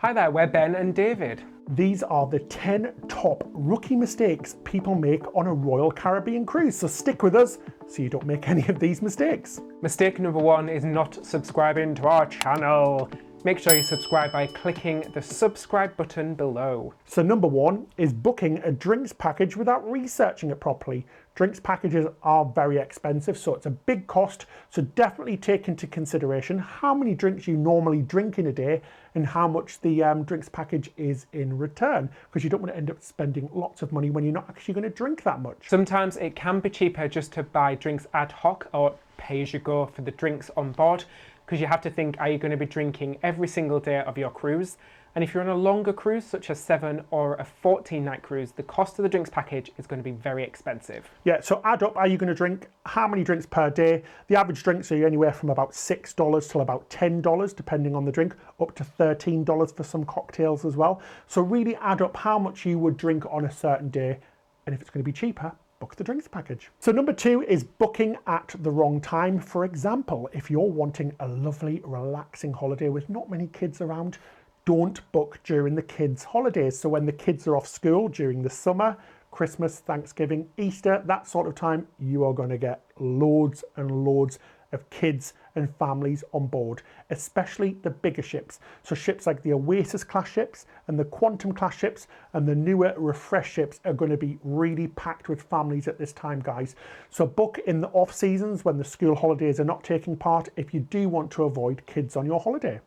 Hi there, we're Ben and David. These are the 10 top rookie mistakes people make on a Royal Caribbean cruise, so stick with us so you don't make any of these mistakes. Mistake number 1 is not subscribing to our channel. Make sure you subscribe by clicking the subscribe button below. So number 1 is booking a drinks package without researching it properly. Drinks packages are very expensive, so it's a big cost. So definitely take into consideration how many drinks you normally drink in a day and how much the drinks package is in return, because you don't want to end up spending lots of money when you're not actually going to drink that much. Sometimes it can be cheaper just to buy drinks ad hoc or pay as you go for the drinks on board, because you have to think, are you going to be drinking every single day of your cruise? And if you're on a longer cruise, such as 7 or a 14-night cruise, the cost of the drinks package is going to be very expensive. Yeah, so add up, are you going to drink how many drinks per day? The average drinks are anywhere from about $6 till about $10, depending on the drink, up to $13 for some cocktails as well. So really add up how much you would drink on a certain day, and if it's going to be cheaper, book the drinks package. So number 2 is booking at the wrong time. For example, if you're wanting a lovely, relaxing holiday with not many kids around, don't book during the kids' holidays. So when the kids are off school during the summer, Christmas, Thanksgiving, Easter, that sort of time, you are going to get loads and loads of kids and families on board, especially the bigger ships. So ships like the Oasis class ships and the Quantum class ships and the newer Refresh ships are going to be really packed with families at this time, guys. So book in the off seasons when the school holidays are not taking part if you do want to avoid kids on your holiday.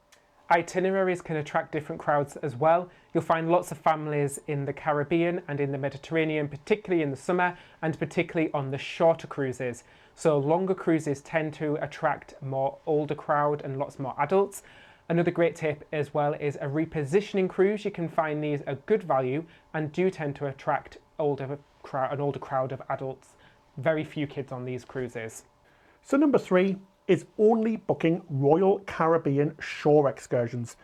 Itineraries can attract different crowds as well. You'll find lots of families in the Caribbean and in the Mediterranean, particularly in the summer and particularly on the shorter cruises. So longer cruises tend to attract more older crowd and lots more adults. Another great tip as well is a repositioning cruise. You can find these a good value and do tend to attract an older crowd of adults. Very few kids on these cruises. So number 3 is only booking Royal Caribbean shore excursions.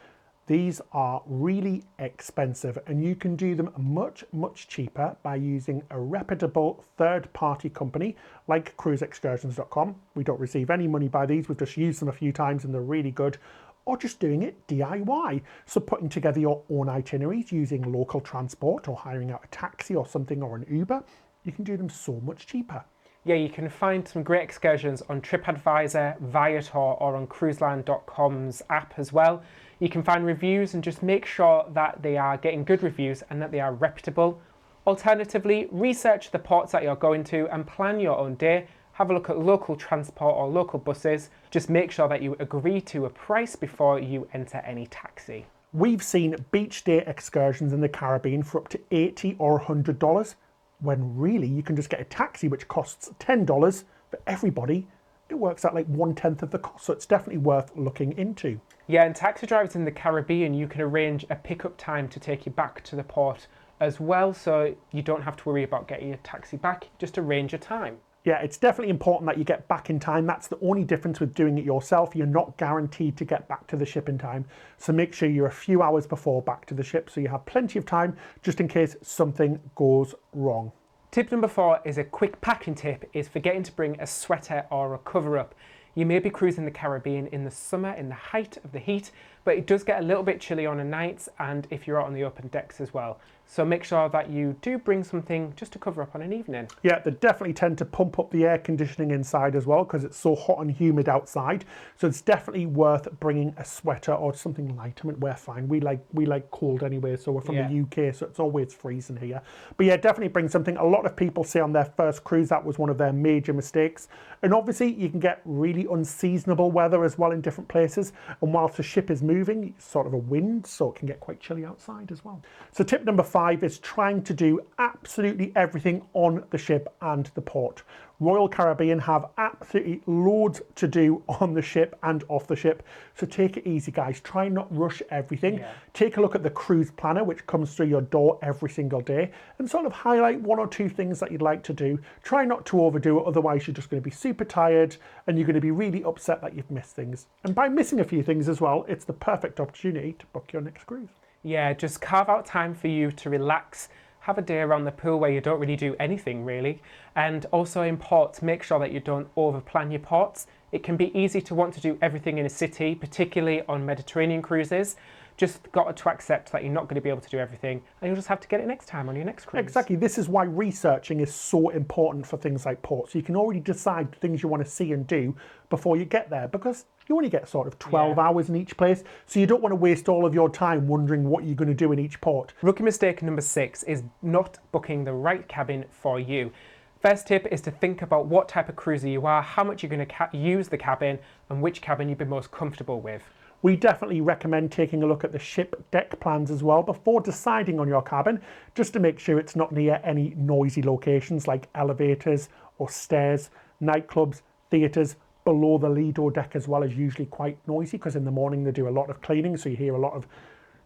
These are really expensive and you can do them much cheaper by using a reputable third-party company like cruiseexcursions.com. We don't receive any money by these, we've just used them a few times and they're really good. Or just doing it DIY. So putting together your own itineraries using local transport or hiring out a taxi or something or an Uber, you can do them so much cheaper. Yeah, you can find some great excursions on TripAdvisor, Viator, or on cruiseline.com's app as well. You can find reviews and just make sure that they are getting good reviews and that they are reputable. Alternatively, research the ports that you're going to and plan your own day. Have a look at local transport or local buses. Just make sure that you agree to a price before you enter any taxi. We've seen beach day excursions in the Caribbean for up to $80 or $100. When really you can just get a taxi which costs $10 for everybody. It works out like 1/10 of the cost, so it's definitely worth looking into. Yeah, and taxi drivers in the Caribbean, you can arrange a pickup time to take you back to the port as well, so you don't have to worry about getting your taxi back, just arrange a time. Yeah, it's definitely important that you get back in time. That's the only difference with doing it yourself. You're not guaranteed to get back to the ship in time. So make sure you're a few hours before back to the ship so you have plenty of time just in case something goes wrong. Tip number 4 is a quick packing tip, is forgetting to bring a sweater or a cover up. You may be cruising the Caribbean in the summer in the height of the heat, but it does get a little bit chilly on the nights and if you're out on the open decks as well. So make sure that you do bring something just to cover up on an evening. Yeah, they definitely tend to pump up the air conditioning inside as well because it's so hot and humid outside. So it's definitely worth bringing a sweater or something light. I mean, we're fine. We like cold anyway, so we're from the UK, so it's always freezing here. But yeah, definitely bring something. A lot of people say on their first cruise that was one of their major mistakes. And obviously you can get really unseasonable weather as well in different places. And whilst the ship is moving, it's sort of a wind, so it can get quite chilly outside as well. So tip number 5 is trying to do absolutely everything on the ship and the port. Royal Caribbean have absolutely loads to do on the ship and off the ship. So take it easy, guys. Try not rush everything. Yeah. Take a look at the cruise planner, which comes through your door every single day, and sort of highlight 1 or 2 things that you'd like to do. Try not to overdo it, otherwise you're just going to be super tired and you're going to be really upset that you've missed things. And by missing a few things as well, it's the perfect opportunity to book your next cruise. Yeah, just carve out time for you to relax, have a day around the pool where you don't really do anything really. And also in ports, make sure that you don't overplan your ports. It can be easy to want to do everything in a city, particularly on Mediterranean cruises. just got to accept that you're not going to be able to do everything, and you'll just have to get it next time on your next cruise. Exactly. This is why researching is so important for things like ports. You can already decide things you want to see and do before you get there, because you only get sort of 12 hours in each place, so you don't want to waste all of your time wondering what you're going to do in each port. Rookie mistake number 6 is not booking the right cabin for you. First tip is to think about what type of cruiser you are, how much you're going to use the cabin, and which cabin you'd be most comfortable with. We definitely recommend taking a look at the ship deck plans as well before deciding on your cabin, just to make sure it's not near any noisy locations like elevators or stairs, nightclubs, theatres. Below the Lido deck as well is usually quite noisy, because in the morning they do a lot of cleaning, so you hear a lot of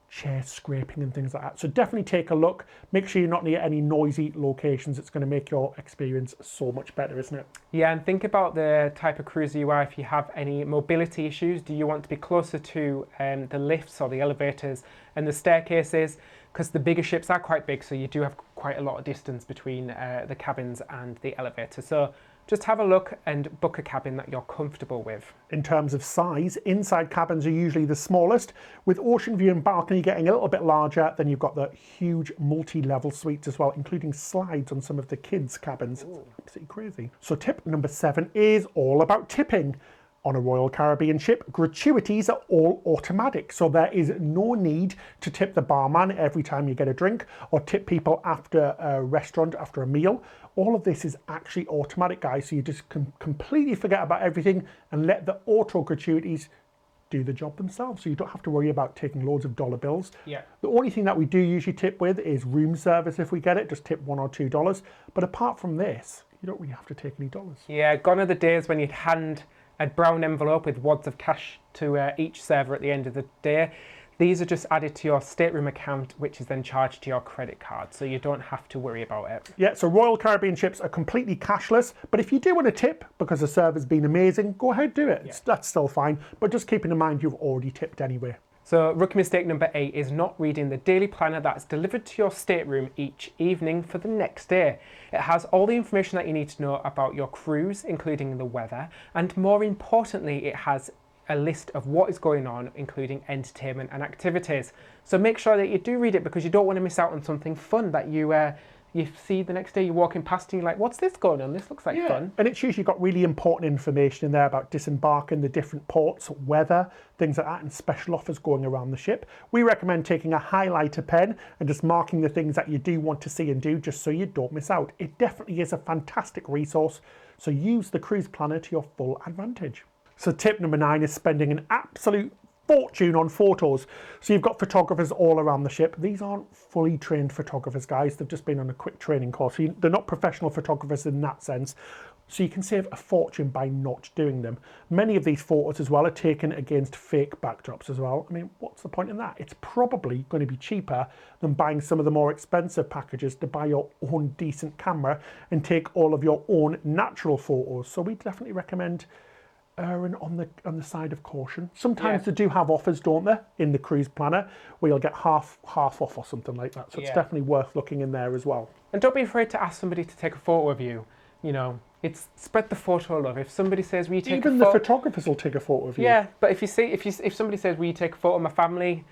chair scraping and things like that. So definitely take a look. Make sure you're not near any noisy locations. It's going to make your experience so much better, isn't it? Yeah, and think about the type of cruiser you are. If you have any mobility issues, do you want to be closer to the lifts or the elevators and the staircases? Because the bigger ships are quite big, so you do have quite a lot of distance between the cabins and the elevator. So just have a look and book a cabin that you're comfortable with. In terms of size, inside cabins are usually the smallest, with ocean view and balcony getting a little bit larger. Then you've got the huge multi-level suites as well, including slides on some of the kids' cabins. It's absolutely crazy. So tip number 7 is all about tipping. On a Royal Caribbean ship, gratuities are all automatic, so there is no need to tip the barman every time you get a drink or tip people after a restaurant, after a meal. All of this is actually automatic, guys, so you just can completely forget about everything and let the auto gratuities do the job themselves, so you don't have to worry about taking loads of dollar bills. Yeah. The only thing that we do usually tip with is room service. If we get it, just tip $1 or $2. But apart from this, you don't really have to take any dollars. Yeah, gone are the days when you'd hand a brown envelope with wads of cash to each server at the end of the day. These are just added to your stateroom account, which is then charged to your credit card, so you don't have to worry about it. Yeah, so Royal Caribbean ships are completely cashless, but if you do want to tip because the server's been amazing, go ahead, do it. Yeah. That's still fine, but just keeping in mind you've already tipped anyway. So rookie mistake number 8 is not reading the daily planner that's delivered to your stateroom each evening for the next day. It has all the information that you need to know about your cruise, including the weather, and more importantly, it has a list of what is going on, including entertainment and activities. So make sure that you do read it, because you don't want to miss out on something fun that you see the next day. You're walking past and you're like, what's this going on? This looks like fun. And it's usually got really important information in there about disembarking, the different ports, weather, things like that, and special offers going around the ship. We recommend taking a highlighter pen and just marking the things that you do want to see and do, just so you don't miss out. It definitely is a fantastic resource, so use the cruise planner to your full advantage. So tip number 9 is spending an absolute fortune on photos. So you've got photographers all around the ship. These aren't fully trained photographers, guys. They've just been on a quick training course. So they're not professional photographers in that sense. So you can save a fortune by not doing them. Many of these photos as well are taken against fake backdrops as well. I mean, what's the point in that? It's probably going to be cheaper than buying some of the more expensive packages to buy your own decent camera and take all of your own natural photos. So we definitely recommend erring on the side of caution. Sometimes they do have offers, don't they, in the cruise planner, where you'll get half off or something like that. So it's definitely worth looking in there as well. And don't be afraid to ask somebody to take a photo of you. You know, it's spread the photo love. If somebody says, will you take even a photo? the photographers will take a photo of you. Yeah, but if somebody says, will you take a photo of my family?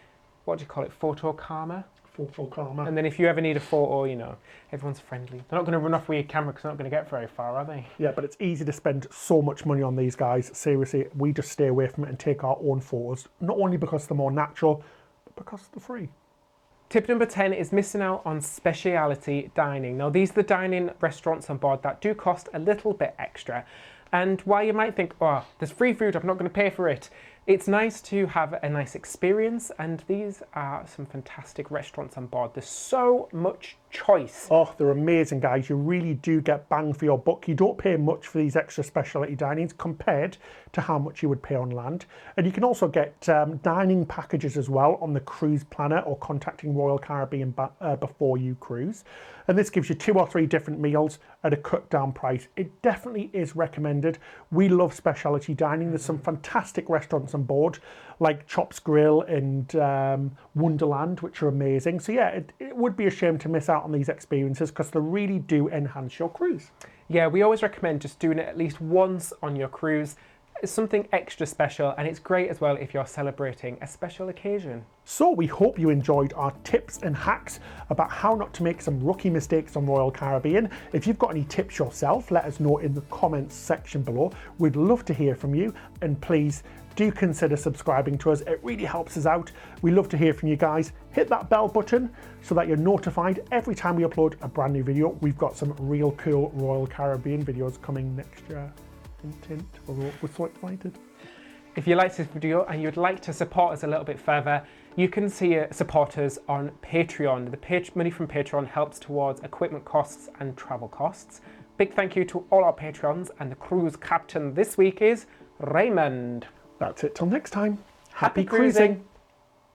What do you call it? Photo karma. Photo karma. And then if you ever need a photo, you know, everyone's friendly. They're not going to run off with your camera because they're not going to get very far, are they? Yeah, but it's easy to spend so much money on these guys. Seriously, we just stay away from it and take our own photos. Not only because they're more natural, but because they're free. Tip number 10 is missing out on speciality dining. Now, these are the dining restaurants on board that do cost a little bit extra. And while you might think, oh, there's free food, I'm not going to pay for it, it's nice to have a nice experience, and these are some fantastic restaurants on board. There's so much choice. Oh, they're amazing, guys. You really do get bang for your buck. You don't pay much for these extra specialty dinings compared to how much you would pay on land. And you can also get dining packages as well on the cruise planner, or contacting Royal Caribbean before you cruise. And this gives you 2 or 3 different meals at a cut down price. It definitely is recommended. We love specialty dining. There's some fantastic restaurants on board, like Chops Grill and Wonderland, which are amazing. So yeah, it would be a shame to miss out on these experiences, because they really do enhance your cruise. Yeah, we always recommend just doing it at least once on your cruise. It's something extra special, and it's great as well if you're celebrating a special occasion. So we hope you enjoyed our tips and hacks about how not to make some rookie mistakes on Royal Caribbean. If you've got any tips yourself, let us know in the comments section below. We'd love to hear from you, and please do consider subscribing to us. It really helps us out. We love to hear from you guys. Hit that bell button so that you're notified every time we upload a brand new video. We've got some real cool Royal Caribbean videos coming next year. We're so excited. If you liked this video and you'd like to support us a little bit further, you can support us on Patreon. The money from Patreon helps towards equipment costs and travel costs. Big thank you to all our Patreons, and the cruise captain this week is Raymond. That's it till next time. Happy cruising.